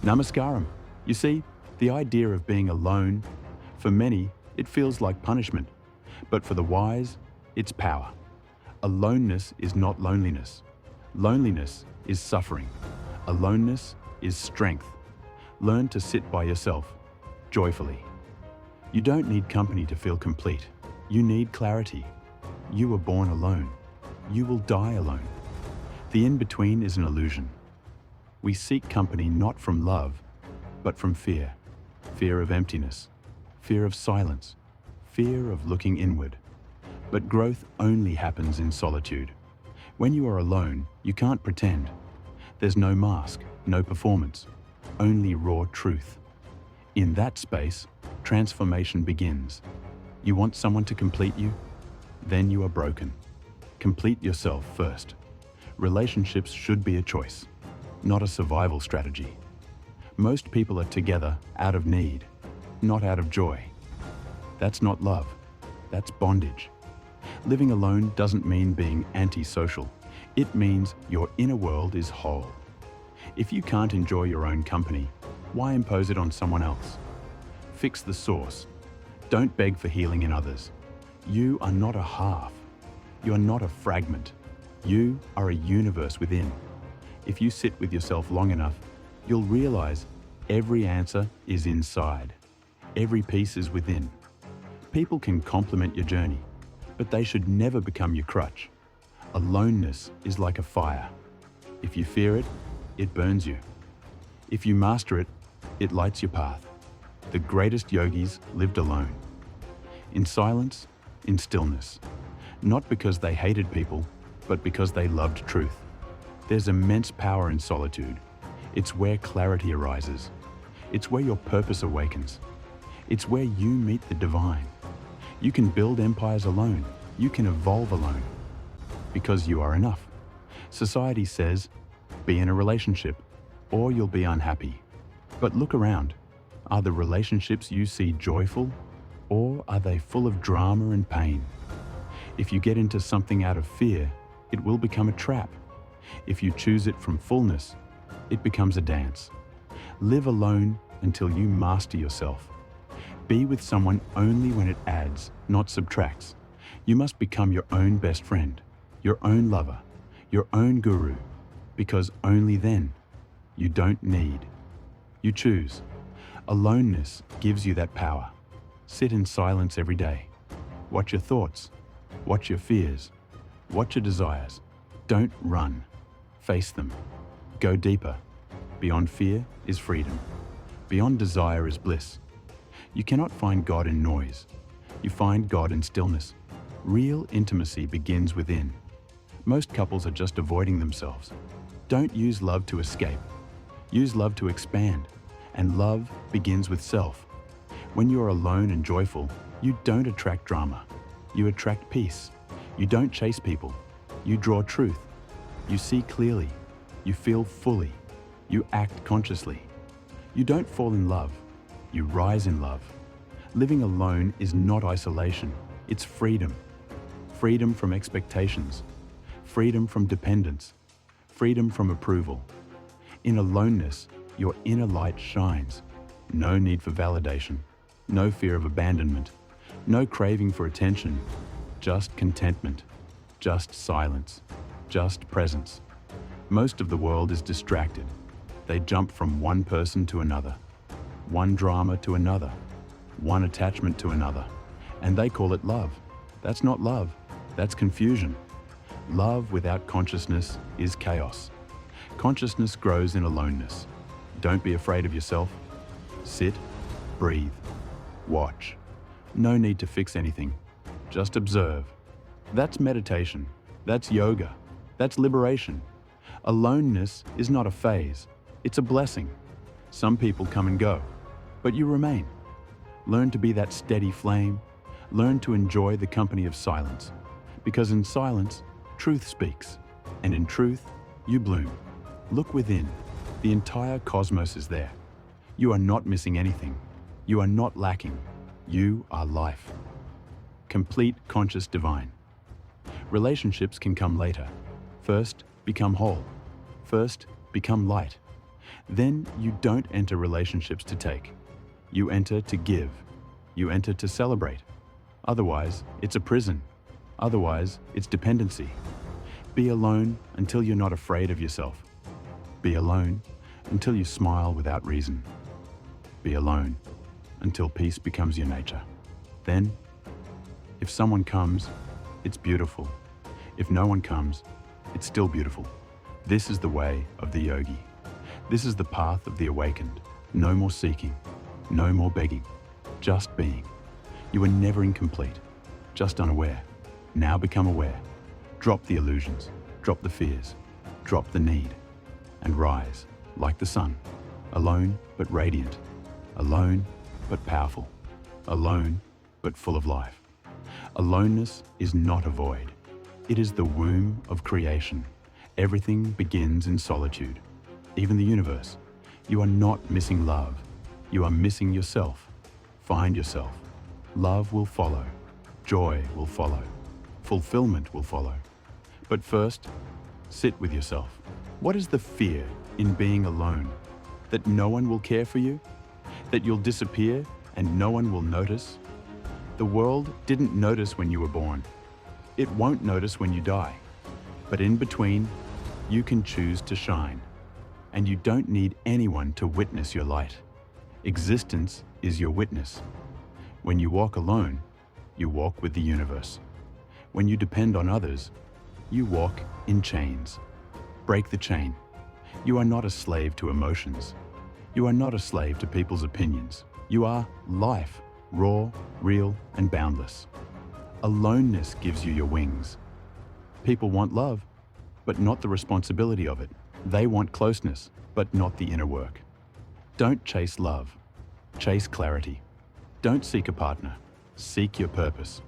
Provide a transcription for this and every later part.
Namaskaram. You see, the idea of being alone, for many, it feels like punishment. But for the wise, it's power. Aloneness is not loneliness. Loneliness is suffering. Aloneness is strength. Learn to sit by yourself, joyfully. You don't need company to feel complete. You need clarity. You were born alone. You will die alone. The in-between is an illusion. We seek company not from love, but from fear. Fear of emptiness, fear of silence, fear of looking inward. But growth only happens in solitude. When you are alone, you can't pretend. There's no mask, no performance, only raw truth. In that space, transformation begins. You want someone to complete you? Then you are broken. Complete yourself first. Relationships should be a choice, not a survival strategy. Most people are together out of need, not out of joy. That's not love. That's bondage. Living alone doesn't mean being antisocial. It means your inner world is whole. If you can't enjoy your own company, why impose it on someone else? Fix the source. Don't beg for healing in others. You are not a half. You are not a fragment. You are a universe within. If you sit with yourself long enough, you'll realize every answer is inside. Every piece is within. People can complement your journey, but they should never become your crutch. Aloneness is like a fire. If you fear it, it burns you. If you master it, it lights your path. The greatest yogis lived alone. In silence, in stillness. Not because they hated people, but because they loved truth. There's immense power in solitude. It's where clarity arises. It's where your purpose awakens. It's where you meet the divine. You can build empires alone. You can evolve alone. Because you are enough. Society says, be in a relationship, or you'll be unhappy. But look around. Are the relationships you see joyful, or are they full of drama and pain? If you get into something out of fear, it will become a trap. If you choose it from fullness, it becomes a dance. Live alone until you master yourself. Be with someone only when it adds, not subtracts. You must become your own best friend, your own lover, your own guru, because only then you don't need. You choose. Aloneness gives you that power. Sit in silence every day. Watch your thoughts. Watch your fears. Watch your desires. Don't run. Face them. Go deeper. Beyond fear is freedom. Beyond desire is bliss. You cannot find God in noise. You find God in stillness. Real intimacy begins within. Most couples are just avoiding themselves. Don't use love to escape. Use love to expand. And love begins with self. When you are alone and joyful, you don't attract drama. You attract peace. You don't chase people. You draw truth. You see clearly. You feel fully. You act consciously. You don't fall in love. You rise in love. Living alone is not isolation. It's freedom. Freedom from expectations. Freedom from dependence. Freedom from approval. In aloneness, your inner light shines. No need for validation. No fear of abandonment. No craving for attention. Just contentment. Just silence. Just presence. Most of the world is distracted. They jump from one person to another. One drama to another. One attachment to another. And they call it love. That's not love. That's confusion. Love without consciousness is chaos. Consciousness grows in aloneness. Don't be afraid of yourself. Sit, breathe, watch. No need to fix anything. Just observe. That's meditation. That's yoga. That's liberation. Aloneness is not a phase. It's a blessing. Some people come and go, but you remain. Learn to be that steady flame. Learn to enjoy the company of silence. Because in silence, truth speaks. And in truth, you bloom. Look within. The entire cosmos is there. You are not missing anything. You are not lacking. You are life. Complete conscious divine. Relationships can come later. First, become whole. First, become light. Then you don't enter relationships to take. You enter to give. You enter to celebrate. Otherwise, it's a prison. Otherwise, it's dependency. Be alone until you're not afraid of yourself. Be alone until you smile without reason. Be alone until peace becomes your nature. Then, if someone comes, it's beautiful. If no one comes, it's still beautiful. This is the way of the yogi. This is the path of the awakened. No more seeking, no more begging, just being. You are never incomplete, just unaware. Now become aware. Drop the illusions, drop the fears, drop the need, and rise like the sun, alone but radiant, alone but powerful, alone but full of life. Aloneness is not a void. It is the womb of creation. Everything begins in solitude, even the universe. You are not missing love. You are missing yourself. Find yourself. Love will follow. Joy will follow. Fulfillment will follow. But first, sit with yourself. What is the fear in being alone? That no one will care for you? That you'll disappear and no one will notice? The world didn't notice when you were born. It won't notice when you die. But in between, you can choose to shine. And you don't need anyone to witness your light. Existence is your witness. When you walk alone, you walk with the universe. When you depend on others, you walk in chains. Break the chain. You are not a slave to emotions. You are not a slave to people's opinions. You are life, raw, real, and boundless. Aloneness gives you your wings. People want love, but not the responsibility of it. They want closeness, but not the inner work. Don't chase love. Chase clarity. Don't seek a partner. Seek your purpose.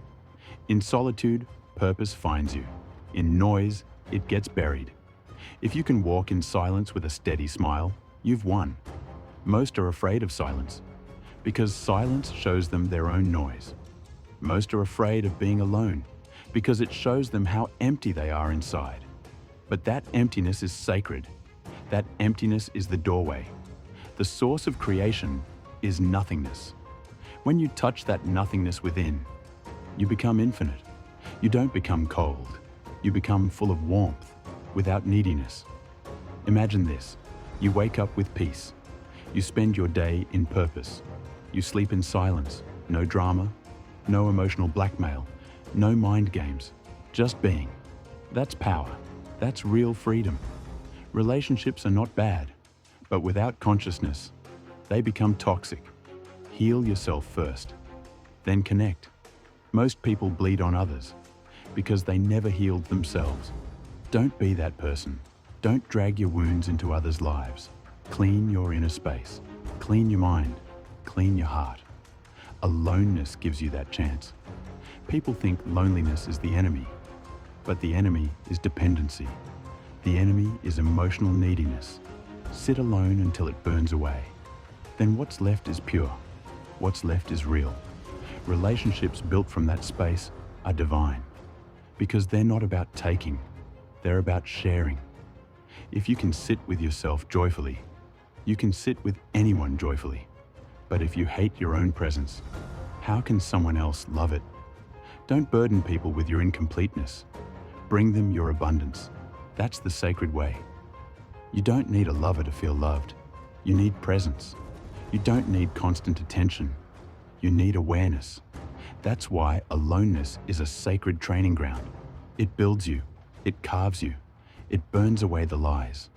In solitude, purpose finds you. In noise, it gets buried. If you can walk in silence with a steady smile, you've won. Most are afraid of silence, because silence shows them their own noise. Most are afraid of being alone, because it shows them how empty they are inside. But that emptiness is sacred. That emptiness is the doorway. The source of creation is nothingness. When you touch that nothingness within, you become infinite. You don't become cold. You become full of warmth, without neediness. Imagine this. You wake up with peace. You spend your day in purpose. You sleep in silence. No drama, no emotional blackmail, no mind games, just being. That's power. That's real freedom. Relationships are not bad, but without consciousness, they become toxic. Heal yourself first, then connect. Most people bleed on others because they never healed themselves. Don't be that person. Don't drag your wounds into others' lives. Clean your inner space. Clean your mind. Clean your heart. Aloneness gives you that chance. People think loneliness is the enemy, but the enemy is dependency. The enemy is emotional neediness. Sit alone until it burns away. Then what's left is pure. What's left is real. Relationships built from that space are divine, because they're not about taking, they're about sharing. If you can sit with yourself joyfully, you can sit with anyone joyfully. But if you hate your own presence, how can someone else love it? Don't burden people with your incompleteness. Bring them your abundance. That's the sacred way. You don't need a lover to feel loved. You need presence. You don't need constant attention. You need awareness. That's why aloneness is a sacred training ground. It builds you. It carves you. It burns away the lies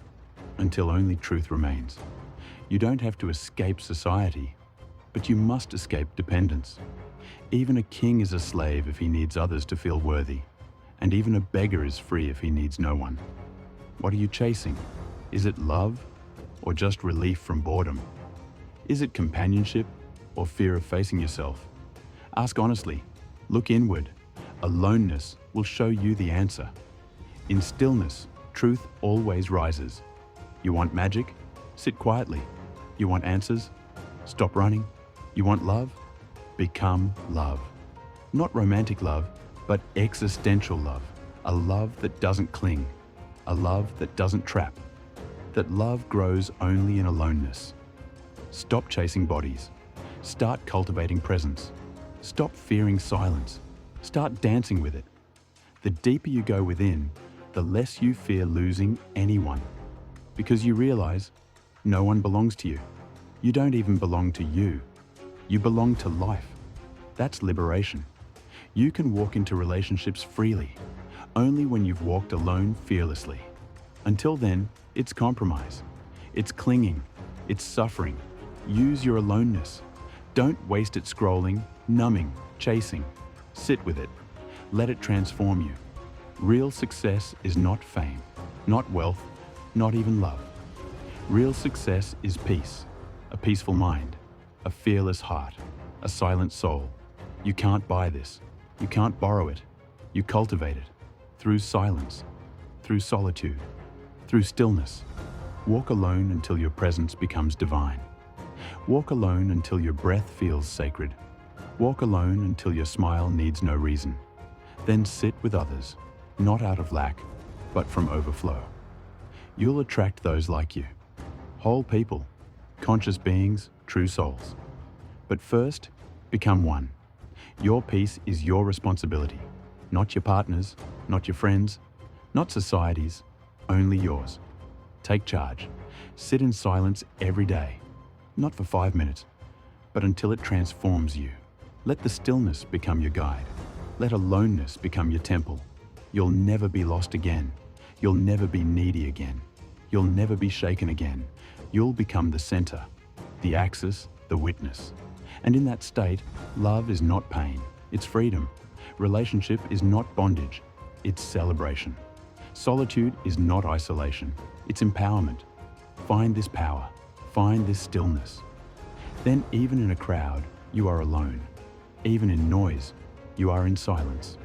until only truth remains. You don't have to escape society, but you must escape dependence. Even a king is a slave if he needs others to feel worthy, and even a beggar is free if he needs no one. What are you chasing? Is it love or just relief from boredom? Is it companionship or fear of facing yourself? Ask honestly. Look inward. Aloneness will show you the answer. In stillness, truth always rises. You want magic? Sit quietly. You want answers? Stop running. You want love? Become love. Not romantic love, but existential love. A love that doesn't cling. A love that doesn't trap. that love grows only in aloneness. Stop chasing bodies. Start cultivating presence. Stop fearing silence. Start dancing with it. The deeper you go within, the less you fear losing anyone. Because you realize no one belongs to you. You don't even belong to you. You belong to life. That's liberation. You can walk into relationships freely, only when you've walked alone fearlessly. Until then, it's compromise. It's clinging. It's suffering. Use your aloneness. Don't waste it scrolling, numbing, chasing. Sit with it. Let it transform you. Real success is not fame, not wealth, not even love. Real success is peace, a peaceful mind, a fearless heart, a silent soul. You can't buy this. You can't borrow it. You cultivate it through silence, through solitude, through stillness. Walk alone until your presence becomes divine. Walk alone until your breath feels sacred. Walk alone until your smile needs no reason. Then sit with others, not out of lack, but from overflow. You'll attract those like you. Whole people, conscious beings, true souls. But first, become one. Your peace is your responsibility, not your partner's, not your friend's, not society's, only yours. Take charge. Sit in silence every day, not for 5 minutes, but until it transforms you. Let the stillness become your guide. Let aloneness become your temple. You'll never be lost again. You'll never be needy again. You'll never be shaken again. You'll become the center, the axis, the witness. And in that state, love is not pain, it's freedom. Relationship is not bondage, it's celebration. Solitude is not isolation, it's empowerment. Find this power, find this stillness. Then even in a crowd, you are alone. Even in noise, you are in silence.